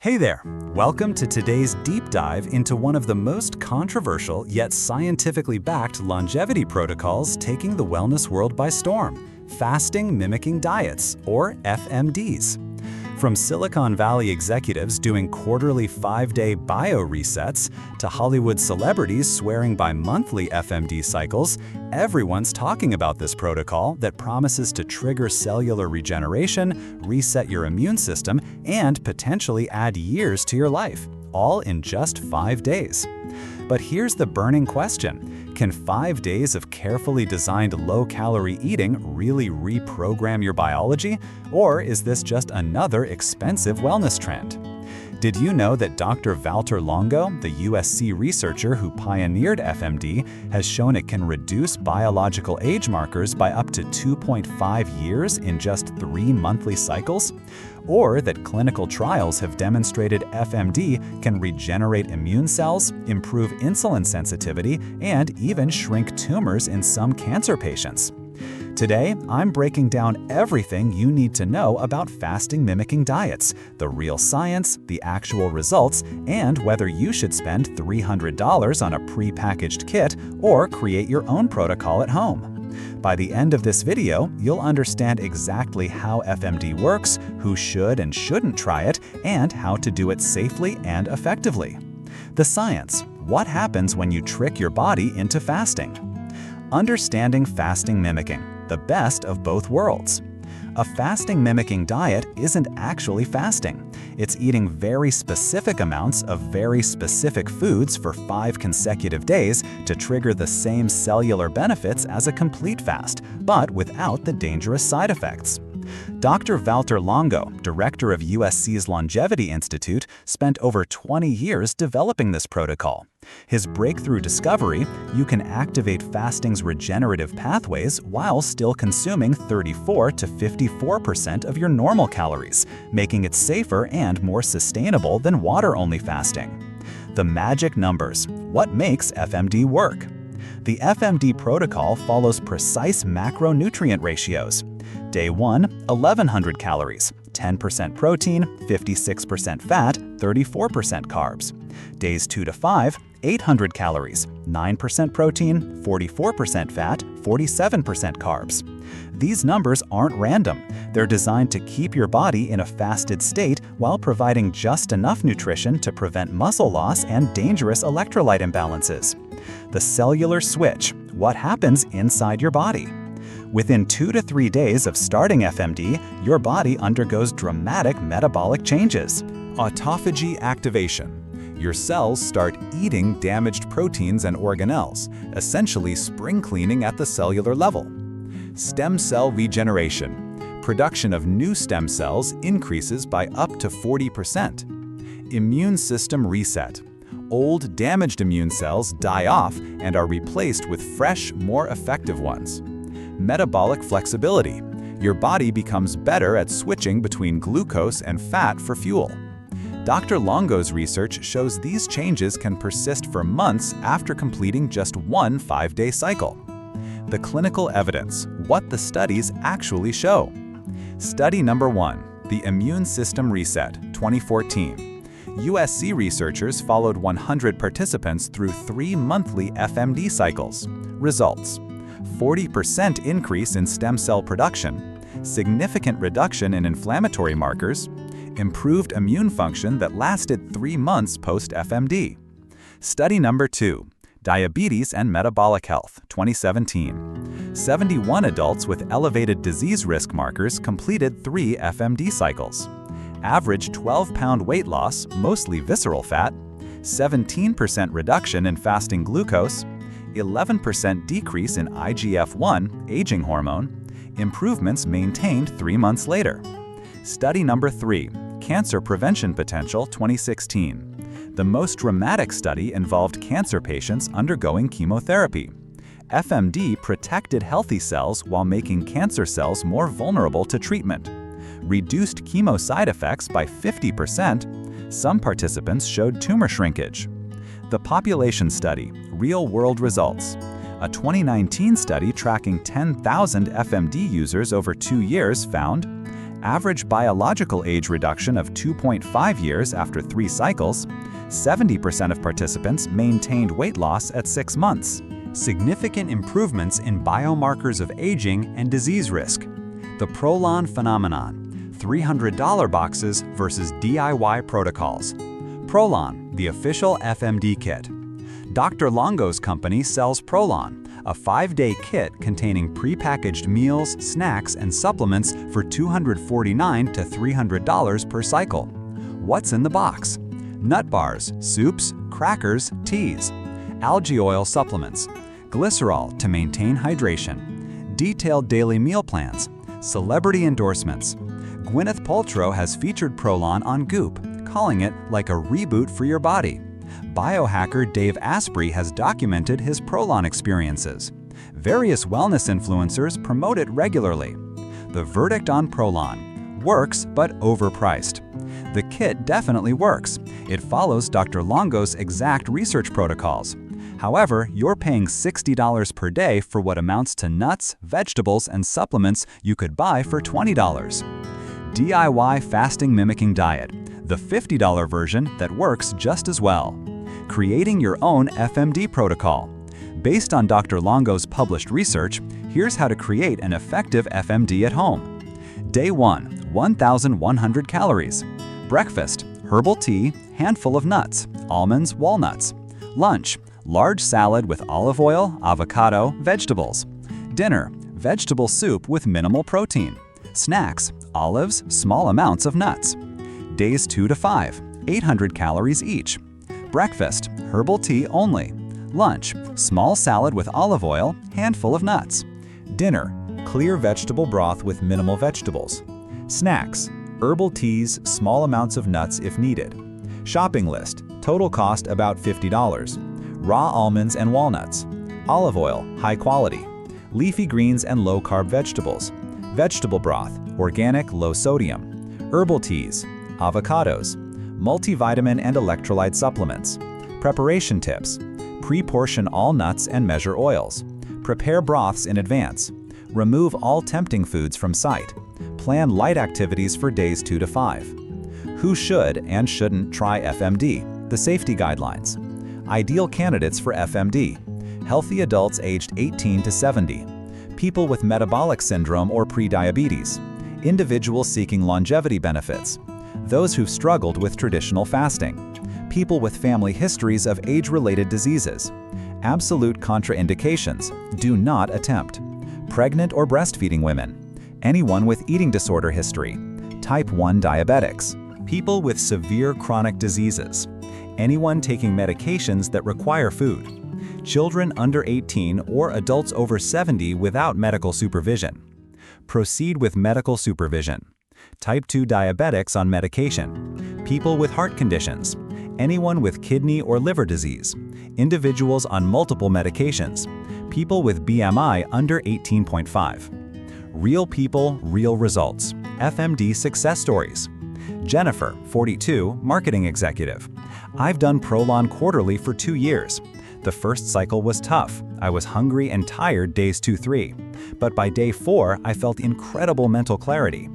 Hey there! Welcome to today's deep dive into one of the most controversial yet scientifically backed longevity protocols taking the wellness world by storm: fasting mimicking diets, or FMDs. From Silicon Valley executives doing quarterly 5-day bio resets to Hollywood celebrities swearing by monthly FMD cycles, everyone's talking about this protocol that promises to trigger cellular regeneration, reset your immune system, and potentially add years to your life, all in just 5 days. But here's the burning question: can 5 days of carefully designed low-calorie eating really reprogram your biology? Or is this just another expensive wellness trend? Did you know that Dr. Valter Longo, the USC researcher who pioneered FMD, has shown it can reduce biological age markers by up to 2.5 years in just 3 monthly cycles? Or that clinical trials have demonstrated FMD can regenerate immune cells, improve insulin sensitivity, and even shrink tumors in some cancer patients? Today, I'm breaking down everything you need to know about fasting mimicking diets, the real science, the actual results, and whether you should spend $300 on a pre-packaged kit or create your own protocol at home. By the end of this video, you'll understand exactly how FMD works, who should and shouldn't try it, and how to do it safely and effectively. The science: what happens when you trick your body into fasting? Understanding fasting mimicking, the best of both worlds. A fasting mimicking diet isn't actually fasting. It's eating very specific amounts of very specific foods for 5 consecutive days to trigger the same cellular benefits as a complete fast, but without the dangerous side effects. Dr. Valter Longo, director of USC's Longevity Institute, spent over 20 years developing this protocol. His breakthrough discovery: you can activate fasting's regenerative pathways while still consuming 34 to 54% of your normal calories, making it safer and more sustainable than water-only fasting. The magic numbers: what makes FMD work? The FMD protocol follows precise macronutrient ratios. Day 1, 1,100 calories, 10% protein, 56% fat, 34% carbs. Days 2 to 5, 800 calories, 9% protein, 44% fat, 47% carbs. These numbers aren't random. They're designed to keep your body in a fasted state while providing just enough nutrition to prevent muscle loss and dangerous electrolyte imbalances. The cellular switch: what happens inside your body? Within 2 to 3 days of starting FMD, your body undergoes dramatic metabolic changes. Autophagy activation: your cells start eating damaged proteins and organelles, essentially spring cleaning at the cellular level. Stem cell regeneration: production of new stem cells increases by up to 40%. Immune system reset: old, damaged immune cells die off and are replaced with fresh, more effective ones. Metabolic flexibility: your body becomes better at switching between glucose and fat for fuel. Dr. Longo's research shows these changes can persist for months after completing just one 5-day cycle. The clinical evidence: what the studies actually show. Study number 1, the Immune System Reset, 2014. USC researchers followed 100 participants through 3 monthly FMD cycles. Results: 40% increase in stem cell production, significant reduction in inflammatory markers, improved immune function that lasted 3 months post-FMD. Study number 2, Diabetes and Metabolic Health, 2017. 71 adults with elevated disease risk markers completed 3 FMD cycles. Average 12-pound weight loss, mostly visceral fat, 17% reduction in fasting glucose, 11% decrease in IGF-1, aging hormone, improvements maintained 3 months later. Study number 3, Cancer Prevention Potential, 2016. The most dramatic study involved cancer patients undergoing chemotherapy. FMD protected healthy cells while making cancer cells more vulnerable to treatment. Reduced chemo side effects by 50%. Some participants showed tumor shrinkage. The Population Study: Real-World Results. A 2019 study tracking 10,000 FMD users over 2 years found average biological age reduction of 2.5 years after 3 cycles, 70% of participants maintained weight loss at 6 months, significant improvements in biomarkers of aging and disease risk. The ProLon phenomenon, $300 boxes versus DIY protocols. ProLon, the official FMD kit. Dr. Longo's company sells ProLon, a 5-day kit containing prepackaged meals, snacks, and supplements for $249 to $300 per cycle. What's in the box? Nut bars, soups, crackers, teas, algae oil supplements, glycerol to maintain hydration, detailed daily meal plans, celebrity endorsements. Gwyneth Paltrow has featured ProLon on Goop, calling it like a reboot for your body. Biohacker Dave Asprey has documented his ProLon experiences. Various wellness influencers promote it regularly. The verdict on ProLon: works but overpriced. The kit definitely works. It follows Dr. Longo's exact research protocols. However, you're paying $60 per day for what amounts to nuts, vegetables, and supplements you could buy for $20. DIY Fasting Mimicking Diet, the $50 version that works just as well. Creating your own FMD protocol. Based on Dr. Longo's published research, here's how to create an effective FMD at home. Day 1, 1,100 calories. Breakfast, herbal tea, handful of nuts, almonds, walnuts. Lunch, large salad with olive oil, avocado, vegetables. Dinner, vegetable soup with minimal protein. Snacks, olives, small amounts of nuts. Days 2 to 5, 800 calories each. Breakfast, herbal tea only. Lunch, small salad with olive oil, handful of nuts. Dinner, clear vegetable broth with minimal vegetables. Snacks, herbal teas, small amounts of nuts if needed. Shopping list, total cost about $50. Raw almonds and walnuts. Olive oil, high quality. Leafy greens and low-carb vegetables. Vegetable broth, organic, low sodium. Herbal teas, avocados. Multivitamin and electrolyte supplements. Preparation tips: pre-portion all nuts and measure oils. Prepare broths in advance. Remove all tempting foods from sight. Plan light activities for days 2 to 5. Who should and shouldn't try FMD? The safety guidelines. Ideal candidates for FMD: healthy adults aged 18 to 70, people with metabolic syndrome or prediabetes, individuals seeking longevity benefits, those who've struggled with traditional fasting, people with family histories of age-related diseases. Absolute contraindications: do not attempt. Pregnant or breastfeeding women, anyone with eating disorder history, type 1 diabetics, people with severe chronic diseases, anyone taking medications that require food, children under 18 or adults over 70 without medical supervision. Proceed with medical supervision. Type 2 diabetics on medication, people with heart conditions, anyone with kidney or liver disease, individuals on multiple medications, people with BMI under 18.5. Real people, real results. FMD success stories. Jennifer, 42, marketing executive. I've done ProLon quarterly for 2 years. The first cycle was tough. I was hungry and tired days 2-3. But by day 4, I felt incredible mental clarity.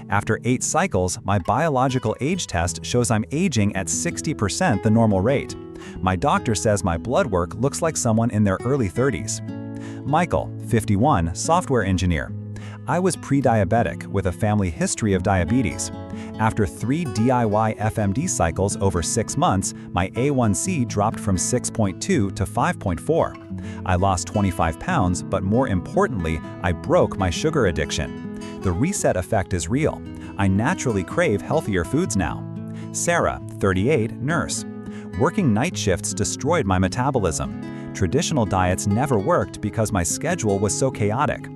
After 8 cycles, my biological age test shows I'm aging at 60% the normal rate. My doctor says my blood work looks like someone in their early 30s. Michael, 51, software engineer. I was pre-diabetic with a family history of diabetes. After 3 DIY FMD cycles over 6 months, my A1C dropped from 6.2 to 5.4. I lost 25 pounds, but more importantly, I broke my sugar addiction. The reset effect is real. I naturally crave healthier foods now. Sarah, 38, nurse. Working night shifts destroyed my metabolism. Traditional diets never worked because my schedule was so chaotic.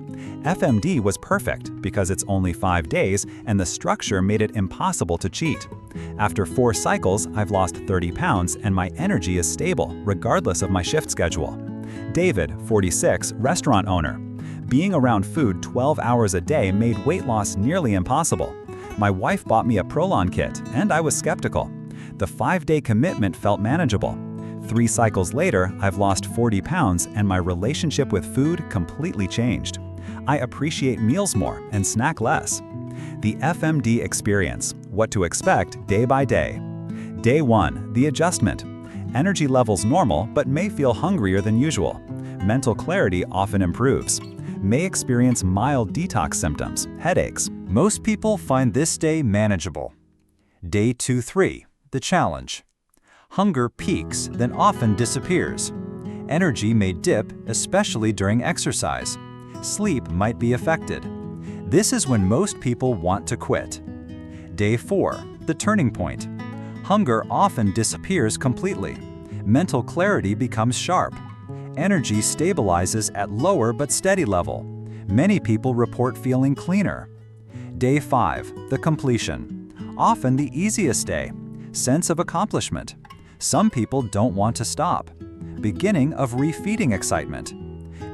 FMD was perfect because it's only 5 days and the structure made it impossible to cheat. After 4 cycles, I've lost 30 pounds and my energy is stable regardless of my shift schedule. David, 46, restaurant owner. Being around food 12 hours a day made weight loss nearly impossible. My wife bought me a ProLon kit and I was skeptical. The 5-day commitment felt manageable. 3 cycles later, I've lost 40 pounds and my relationship with food completely changed. I appreciate meals more and snack less. The FMD experience, what to expect day by day. Day 1, the adjustment. Energy levels normal but may feel hungrier than usual. Mental clarity often improves. May experience mild detox symptoms, headaches. Most people find this day manageable. Day 2-3, the challenge. Hunger peaks, then often disappears. Energy may dip, especially during exercise. Sleep might be affected. This is when most people want to quit. Day 4, the turning point. Hunger often disappears completely. Mental clarity becomes sharp. Energy stabilizes at lower but steady level. Many people report feeling cleaner. Day 5, the completion. Often the easiest day. Sense of accomplishment. Some people don't want to stop. Beginning of refeeding excitement.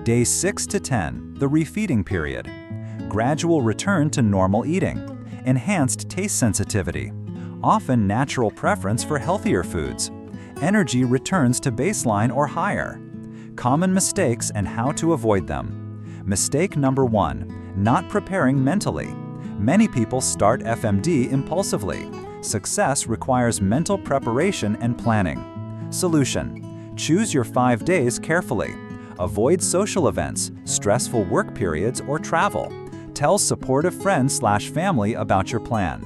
Day 6 to 10, the refeeding period. Gradual return to normal eating. Enhanced taste sensitivity. Often natural preference for healthier foods. Energy returns to baseline or higher. Common mistakes and how to avoid them. Mistake number 1, not preparing mentally. Many people start FMD impulsively. Success requires mental preparation and planning. Solution: choose your 5 days carefully. Avoid social events, stressful work periods, or travel. Tell supportive friends/family about your plan.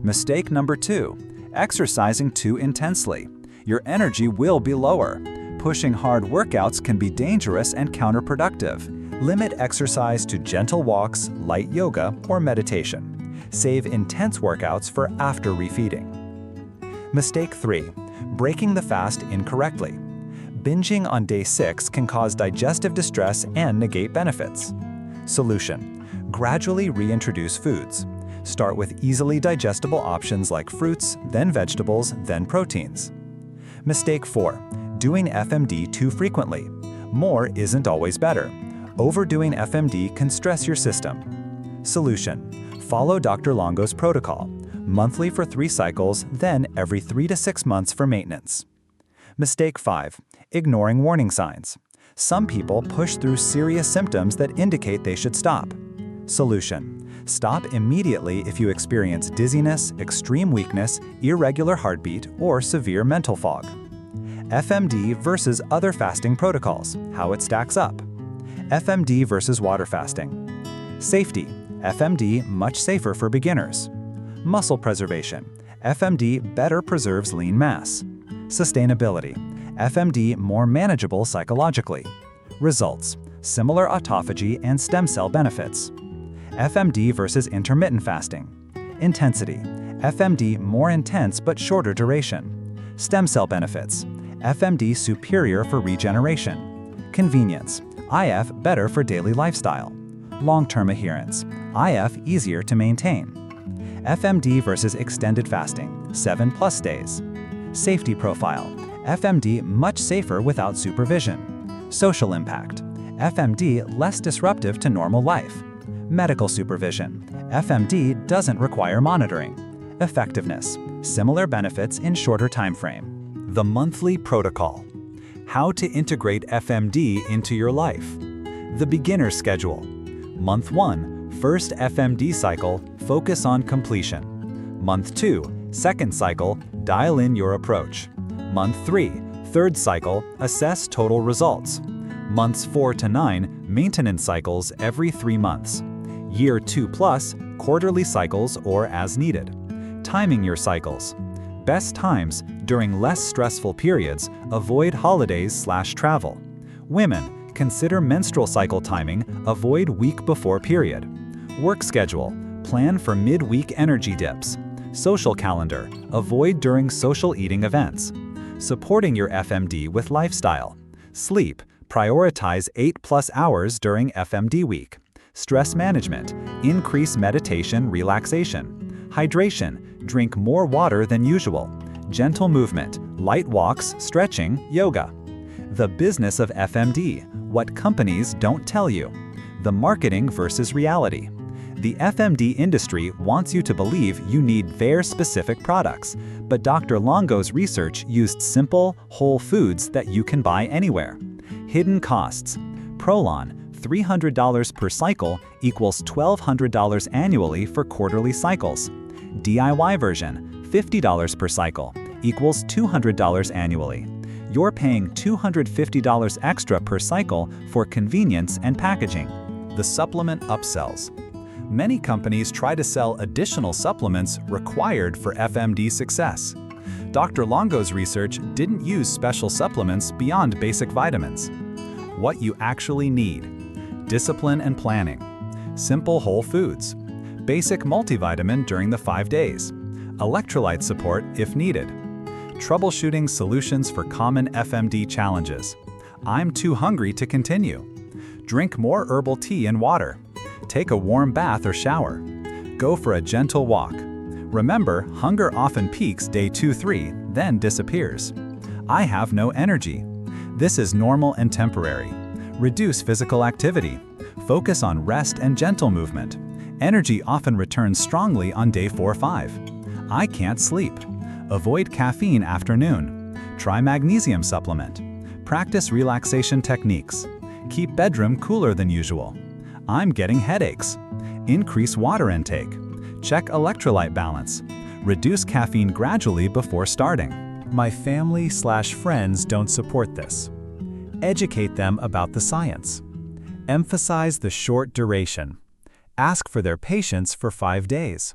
Mistake number 2, exercising too intensely. Your energy will be lower. Pushing hard workouts can be dangerous and counterproductive. Limit exercise to gentle walks, light yoga, or meditation. Save intense workouts for after refeeding. Mistake 3, breaking the fast incorrectly. Binging on day 6 can cause digestive distress and negate benefits. Solution: gradually reintroduce foods. Start with easily digestible options like fruits, then vegetables, then proteins. Mistake 4, doing FMD too frequently. More isn't always better. Overdoing FMD can stress your system. Solution: follow Dr. Longo's protocol. Monthly for 3 cycles, then every 3 to 6 months for maintenance. Mistake 5, ignoring warning signs. Some people push through serious symptoms that indicate they should stop. Solution: stop immediately if you experience dizziness, extreme weakness, irregular heartbeat, or severe mental fog. FMD versus other fasting protocols, how it stacks up. FMD versus water fasting. Safety: FMD much safer for beginners. Muscle preservation: FMD better preserves lean mass. Sustainability: FMD more manageable psychologically. Results: similar autophagy and stem cell benefits. FMD versus intermittent fasting. Intensity: FMD more intense but shorter duration. Stem cell benefits: FMD superior for regeneration. Convenience: IF better for daily lifestyle. Long-term adherence: IF easier to maintain. FMD versus extended fasting, 7+ days. Safety profile: FMD much safer without supervision. Social impact: FMD less disruptive to normal life. Medical supervision: FMD doesn't require monitoring. Effectiveness: similar benefits in shorter time frame. The monthly protocol: how to integrate FMD into your life. The beginner schedule. Month 1, first FMD cycle, focus on completion. Month 2, second cycle, dial in your approach. Month 3, third cycle, assess total results. Months 4 to 9, maintenance cycles every 3 months. Year 2+, quarterly cycles or as needed. Timing your cycles. Best times: during less stressful periods, avoid holidays/travel. Women, consider menstrual cycle timing, avoid week before period. Work schedule, plan for mid-week energy dips. Social calendar, avoid during social eating events. Supporting your FMD with lifestyle. Sleep, prioritize 8+ hours during FMD week. Stress management, increase meditation, relaxation. Hydration, drink more water than usual. Gentle movement, light walks, stretching, yoga. The business of FMD, what companies don't tell you. The marketing versus reality. The FMD industry wants you to believe you need their specific products, but Dr. Longo's research used simple, whole foods that you can buy anywhere. Hidden costs. ProLon, $300 per cycle equals $1,200 annually for quarterly cycles. DIY version, $50 per cycle equals $200 annually. You're paying $250 extra per cycle for convenience and packaging. The supplement upsells. Many companies try to sell additional supplements required for FMD success. Dr. Longo's research didn't use special supplements beyond basic vitamins. What you actually need: discipline and planning, simple whole foods, basic multivitamin during the 5 days, electrolyte support if needed, troubleshooting solutions for common FMD challenges. I'm too hungry to continue. Drink more herbal tea and water. Take a warm bath or shower. Go for a gentle walk. Remember, hunger often peaks day 2-3, then disappears. I have no energy. This is normal and temporary. Reduce physical activity. Focus on rest and gentle movement. Energy often returns strongly on day 4-5. I can't sleep. Avoid caffeine afternoon. Try magnesium supplement. Practice relaxation techniques. Keep bedroom cooler than usual. I'm getting headaches. Increase water intake. Check electrolyte balance. Reduce caffeine gradually before starting. My family/friends don't support this. Educate them about the science. Emphasize the short duration. Ask for their patience for 5 days.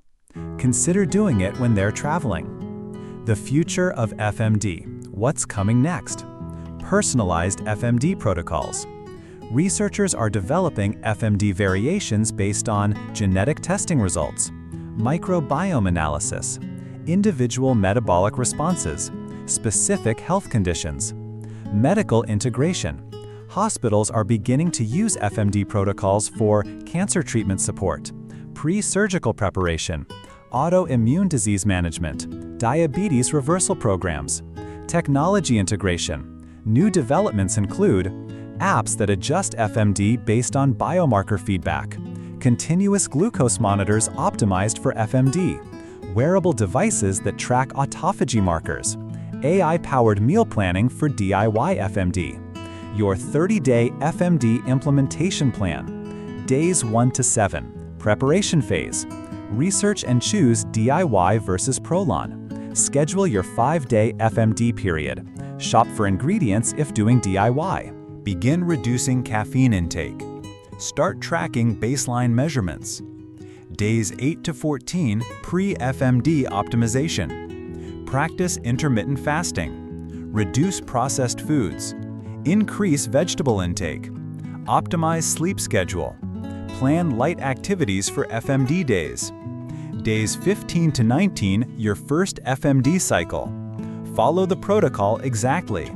Consider doing it when they're traveling. The future of FMD. What's coming next? Personalized FMD protocols. Researchers are developing FMD variations based on genetic testing results, microbiome analysis, individual metabolic responses, specific health conditions, medical integration. Hospitals are beginning to use FMD protocols for cancer treatment support, pre-surgical preparation, autoimmune disease management, diabetes reversal programs, technology integration. New developments include apps that adjust FMD based on biomarker feedback, continuous glucose monitors optimized for FMD, wearable devices that track autophagy markers, AI-powered meal planning for DIY FMD, your 30-day FMD implementation plan, days 1-7, preparation phase, research and choose DIY versus ProLon, schedule your 5-day FMD period, shop for ingredients if doing DIY. Begin reducing caffeine intake. Start tracking baseline measurements. Days 8-14, pre-FMD optimization. Practice intermittent fasting. Reduce processed foods. Increase vegetable intake. Optimize sleep schedule. Plan light activities for FMD days. Days 15-19, your first FMD cycle. Follow the protocol exactly.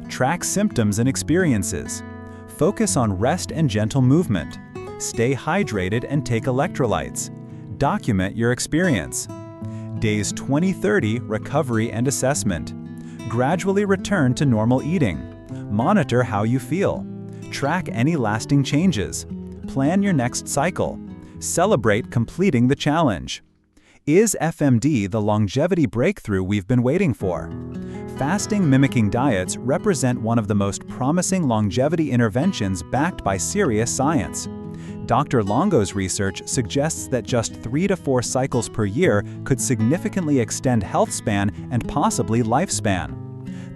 Track symptoms and experiences. Focus on rest and gentle movement. Stay hydrated and take electrolytes. Document your experience. Days 20-30, recovery and assessment. Gradually return to normal eating. Monitor how you feel. Track any lasting changes. Plan your next cycle. Celebrate completing the challenge. Is FMD the longevity breakthrough we've been waiting for? Fasting mimicking diets represent one of the most promising longevity interventions backed by serious science. Dr. Longo's research suggests that just 3 to 4 cycles per year could significantly extend health span and possibly lifespan.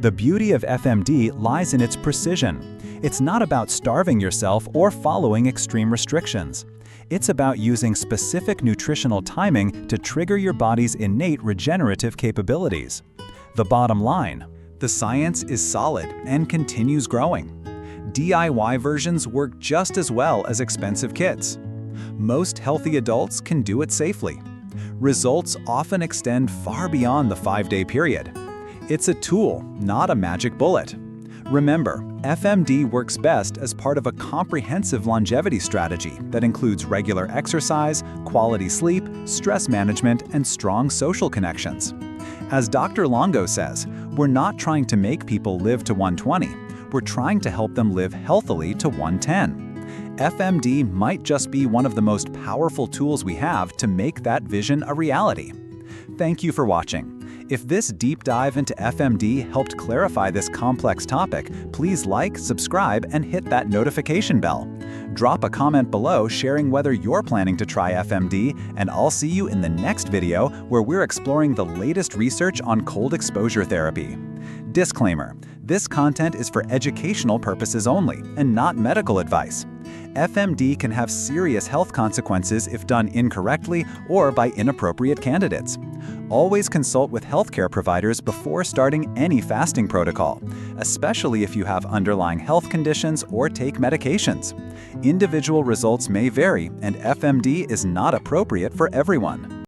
The beauty of FMD lies in its precision. It's not about starving yourself or following extreme restrictions. It's about using specific nutritional timing to trigger your body's innate regenerative capabilities. The bottom line: the science is solid and continues growing. DIY versions work just as well as expensive kits. Most healthy adults can do it safely. Results often extend far beyond the 5-day period. It's a tool, not a magic bullet. Remember, FMD works best as part of a comprehensive longevity strategy that includes regular exercise, quality sleep, stress management, and strong social connections. As Dr. Longo says, we're not trying to make people live to 120. We're trying to help them live healthily to 110. FMD might just be one of the most powerful tools we have to make that vision a reality. Thank you for watching. If this deep dive into FMD helped clarify this complex topic, please like, subscribe, and hit that notification bell. Drop a comment below sharing whether you're planning to try FMD, and I'll see you in the next video where we're exploring the latest research on cold exposure therapy. Disclaimer: this content is for educational purposes only and not medical advice. FMD can have serious health consequences if done incorrectly or by inappropriate candidates. Always consult with healthcare providers before starting any fasting protocol, especially if you have underlying health conditions or take medications. Individual results may vary, and FMD is not appropriate for everyone.